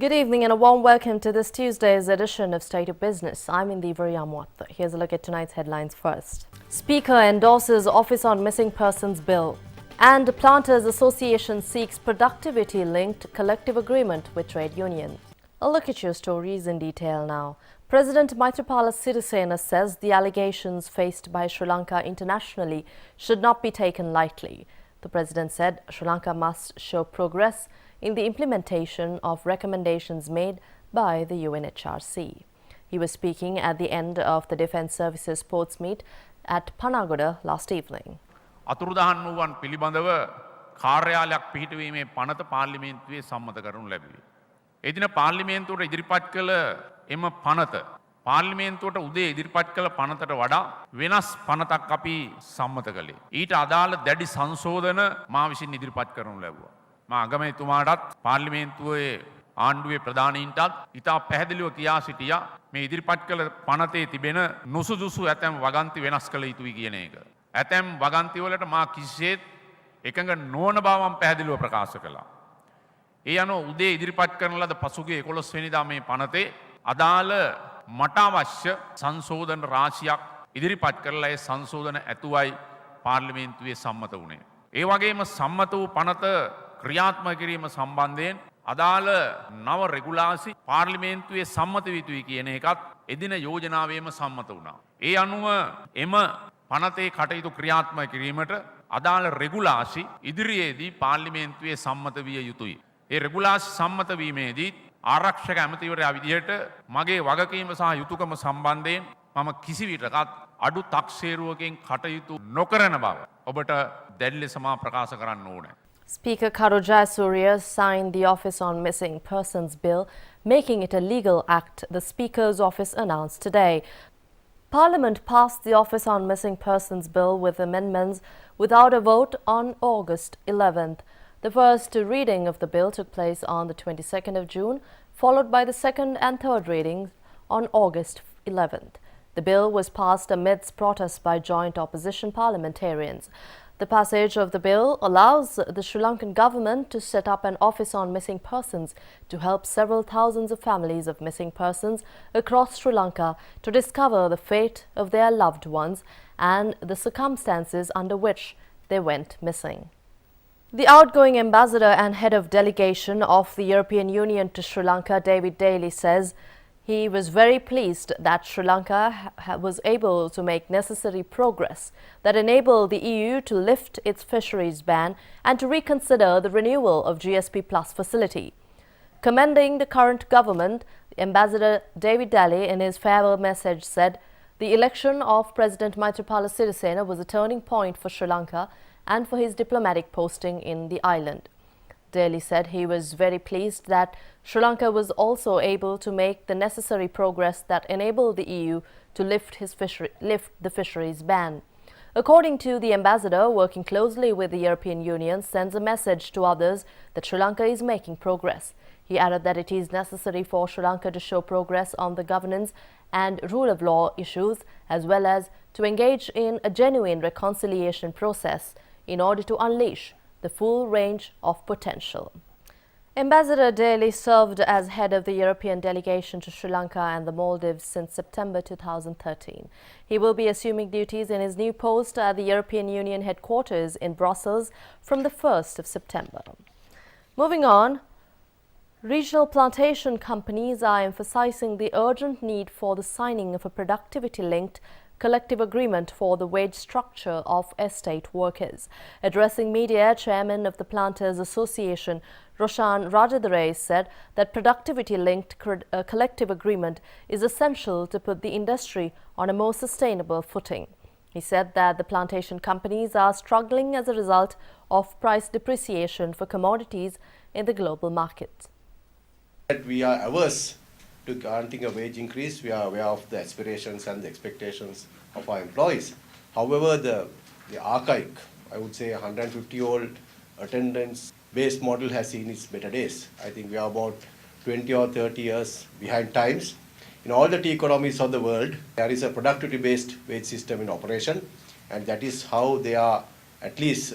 Good evening and a warm welcome to this Tuesday's edition of State of Business. I'm Indiva Yamwat. Here's a look at tonight's headlines first. Speaker endorses Office on Missing Persons Bill. And Planters Association seeks productivity-linked collective agreement with trade union. A look at your stories in detail now. President Maithripala Sirisena says the allegations faced by Sri Lanka internationally should not be taken lightly. The president said Sri Lanka must show progress in the implementation of recommendations made by the UNHRC. He was speaking at the end of the Defence Services Sports Meet at Panagoda last evening. අතුරුදහන් වූවන් පිළිබඳව කාර්යාලයක් පිහිටුවීමේ පනත පාර්ලිමේන්තුවේ සම්මත කරනු ලැබුවේ. එදින පාර්ලිමේන්තුවට ඉදිරිපත් කළ එම පනත පාර්ලිමේන්තුවට උදේ ඉදිරිපත් කළ පනතට වඩා වෙනස් පනතක් අපි සම්මත කළේ. ඊට අදාළ දැඩි සංශෝධන මා විසින් ඉදිරිපත් කරනු ලැබුවා. මා අගමැතිතුමාටත් පාර්ලිමේන්තුවේ ආණ්ඩුවේ ප්‍රධානීන්ටත් ඉතා පැහැදිලිව කියා සිටියා මේ ඉදිරිපත් කළ පනතේ තිබෙන නුසුදුසු ඇතැම් වගන්ති වෙනස් කළ යුතුයි කියන එක. ඇතැම් වගන්තිවලට මා කිසිසේත් එකඟ නොවන බව මම පැහැදිලිව ප්‍රකාශ කළා. ඒ අනුව උදේ ඉදිරිපත් කරන ලද පසුගිය 11 වෙනිදා මේ පනතේ අදාළ මට අවශ්‍ය සංශෝධන රාශියක් ඉදිරිපත් කරලා ඒ සංශෝධන ඇතුවයි පාර්ලිමේන්තුවේ සම්මත වුණේ. ඒ වගේම සම්මත වූ පනත ක්‍රියාත්මක කිරීම සම්බන්ධයෙන් අදාළ නව රෙගුලාසි පාර්ලිමේන්තුවේ සම්මත විය යුතුයි කියන එකත් එදින යෝජනාවේම සම්මත වුණා. ඒ අනුව එම පනතේ කටයුතු ක්‍රියාත්මක කිරීමට අදාළ රෙගුලාසි ඉදිරියේදී පාර්ලිමේන්තුවේ සම්මත විය යුතුයි. ඒ රෙගුලාසි සම්මත වීමේදී ආරක්ෂක ඇමතිවරයා විදිහට මගේ වගකීම සහ යුතුයකම සම්බන්ධයෙන් මම කිසිවිටකත් අඩු තක්සේරුවකින් කටයුතු නොකරන බව ඔබට දැඩි ලෙස මා ප්‍රකාශ කරන්න ඕනේ. Speaker Karo Jayasuriya signed the Office on Missing Persons Bill, making it a legal act, the Speaker's office announced today. Parliament passed the Office on Missing Persons Bill with amendments without a vote on August 11th. The first reading of the bill took place on the 22nd of June, followed by the second and third readings on August 11th. The bill was passed amidst protests by joint opposition parliamentarians. The passage of the bill allows the Sri Lankan government to set up an office on missing persons to help several thousands of families of missing persons across Sri Lanka to discover the fate of their loved ones and the circumstances under which they went missing. The outgoing ambassador and head of delegation of the European Union to Sri Lanka, David Daly, says he was very pleased that Sri Lanka was able to make necessary progress that enabled the EU to lift its fisheries ban and to reconsider the renewal of GSP Plus facility. Commending the current government, Ambassador David Daly in his farewell message said the election of President Maithripala Sirisena was a turning point for Sri Lanka and for his diplomatic posting in the island. Daly said he was very pleased that Sri Lanka was also able to make the necessary progress that enabled the EU to lift the fisheries ban. According to the ambassador, working closely with the European Union sends a message to others that Sri Lanka is making progress. He added that it is necessary for Sri Lanka to show progress on the governance and rule of law issues, as well as to engage in a genuine reconciliation process in order to unleash the full range of potential. Ambassador Daly served as head of the European delegation to Sri Lanka and the Maldives since September 2013. He will be assuming duties in his new post at the European Union headquarters in Brussels from the 1st of September. Moving on, regional plantation companies are emphasizing the urgent need for the signing of a productivity-linked collective agreement for the wage structure of estate workers. Addressing media, Chairman of the Planters Association, Roshan Rajadare, said that productivity-linked collective agreement is essential to put the industry on a more sustainable footing. He said that the plantation companies are struggling as a result of price depreciation for commodities in the global market. We are averse to granting a wage increase. We are aware of the aspirations and the expectations of our employees. However, the archaic, I would say 150-year-old attendance-based model has seen its better days. I think we are about 20 or 30 years behind times. In all the tea economies of the world, there is a productivity-based wage system in operation, and that is how they are at least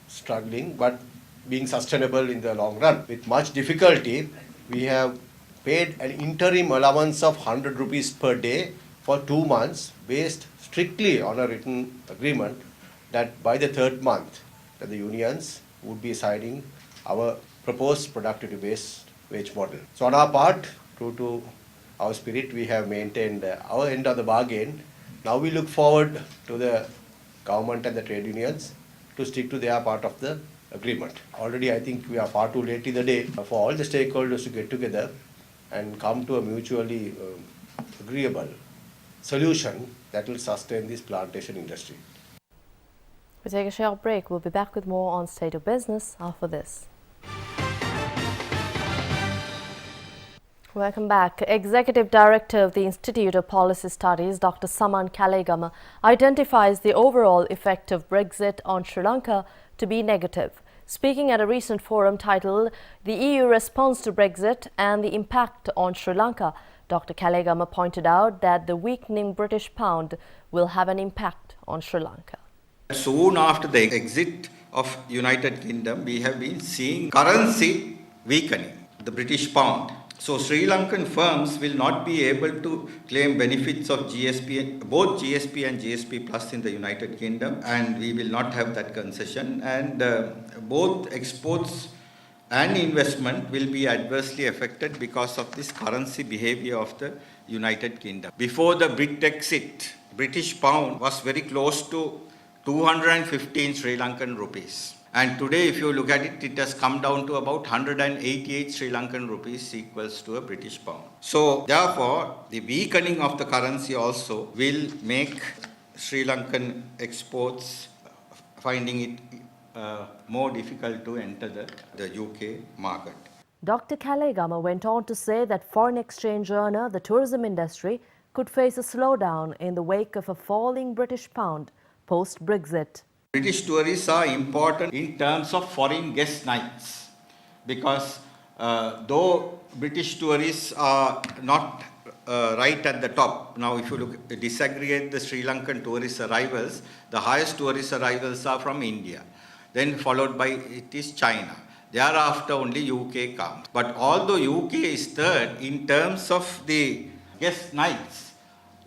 struggling, but being sustainable in the long run. With much difficulty, we have paid an interim allowance of 100 rupees per day for 2 months based strictly on a written agreement that by the third month that the unions would be signing our proposed productivity-based wage model. So on our part, true to our spirit, we have maintained our end of the bargain. Now we look forward to the government and the trade unions to stick to their part of the agreement. Already I think we are far too late in the day for all the stakeholders to get together and come to a mutually agreeable solution that will sustain this plantation industry. We take a short break. We'll be back with more on State of Business after this. Welcome back. Executive Director of the Institute of Policy Studies, Dr. Saman Kalegama, identifies the overall effect of Brexit on Sri Lanka to be negative. Speaking at a recent forum titled The EU Response to Brexit and the Impact on Sri Lanka, Dr. Kalegama pointed out that the weakening British pound will have an impact on Sri Lanka. Soon after the exit of United Kingdom, we have been seeing currency weakening, the British pound. So Sri Lankan firms will not be able to claim benefits of GSP, both GSP and GSP Plus in the United Kingdom, and we will not have that concession. And both exports and investment will be adversely affected because of this currency behavior of the United Kingdom. Before the Brexit, British pound was very close to 215 Sri Lankan rupees. And today, if you look at it, it has come down to about 188 Sri Lankan rupees equals to a British pound. So, therefore, the weakening of the currency also will make Sri Lankan exports finding it more difficult to enter the UK market. Dr. Kalegama went on to say that foreign exchange earner, the tourism industry, could face a slowdown in the wake of a falling British pound post-Brexit. British tourists are important in terms of foreign guest nights because though British tourists are not right at the top. Now if you disaggregate the Sri Lankan tourist arrivals, the highest tourist arrivals are from India. Then followed by it is China. Thereafter only UK comes. But although UK is third in terms of the guest nights,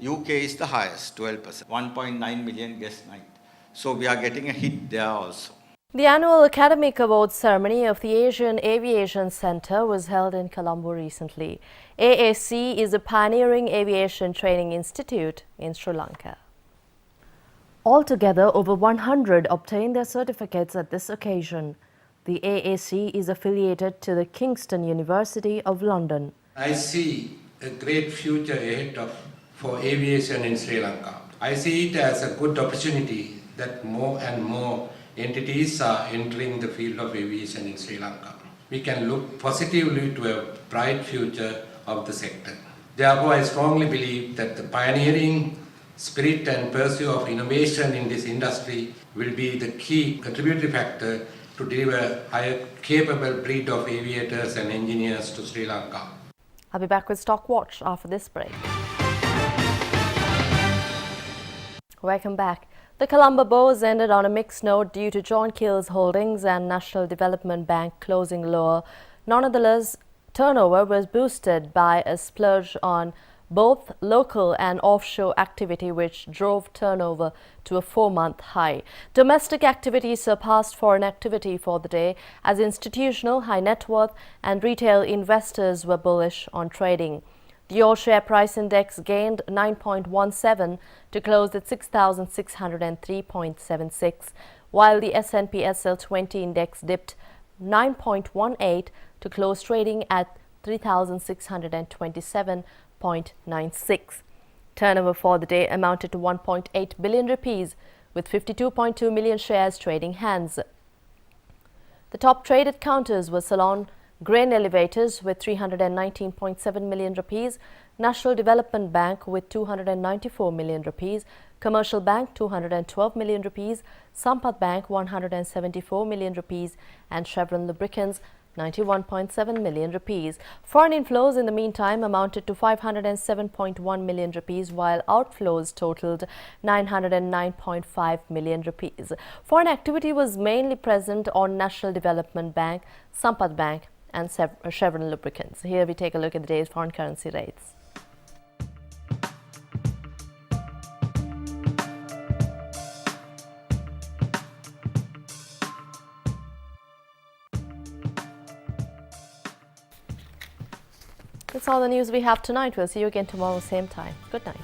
UK is the highest, 12%, 1.9 million guest nights. So we are getting a hit there also. The annual Academic Awards ceremony of the Asian Aviation Centre was held in Colombo recently. AAC is a pioneering aviation training institute in Sri Lanka. Altogether, over 100 obtained their certificates at this occasion. The AAC is affiliated to the Kingston University of London. I see a great future ahead for aviation in Sri Lanka. I see it as a good opportunity that more and more entities are entering the field of aviation in Sri Lanka. We can look positively to a bright future of the sector. Therefore, I strongly believe that the pioneering spirit and pursuit of innovation in this industry will be the key contributory factor to deliver a higher capable breed of aviators and engineers to Sri Lanka. I'll be back with Stock Watch after this break. Welcome back. The Colombo Bourse ended on a mixed note due to John Keells Holdings and National Development Bank closing lower. Nonetheless, turnover was boosted by a splurge on both local and offshore activity, which drove turnover to a 4-month high. Domestic activity surpassed foreign activity for the day as institutional, high net worth and retail investors were bullish on trading. The All Share Price Index gained 9.17 to close at 6,603.76, while the S&P SL20 Index dipped 9.18 to close trading at 3,627.96. Turnover for the day amounted to 1.8 billion rupees, with 52.2 million shares trading hands. The top traded counters were Ceylon Grain Elevators with 319.7 million rupees, National Development Bank with 294 million rupees, Commercial Bank 212 million rupees, Sampath Bank 174 million rupees and Chevron Lubricants 91.7 million rupees. Foreign inflows in the meantime amounted to 507.1 million rupees, while outflows totaled 909.5 million rupees. Foreign activity was mainly present on National Development Bank, Sampath Bank and Chevron lubricants. Here we take a look at the day's foreign currency rates. That's all the news we have tonight. We'll see you again tomorrow, same time. Good night.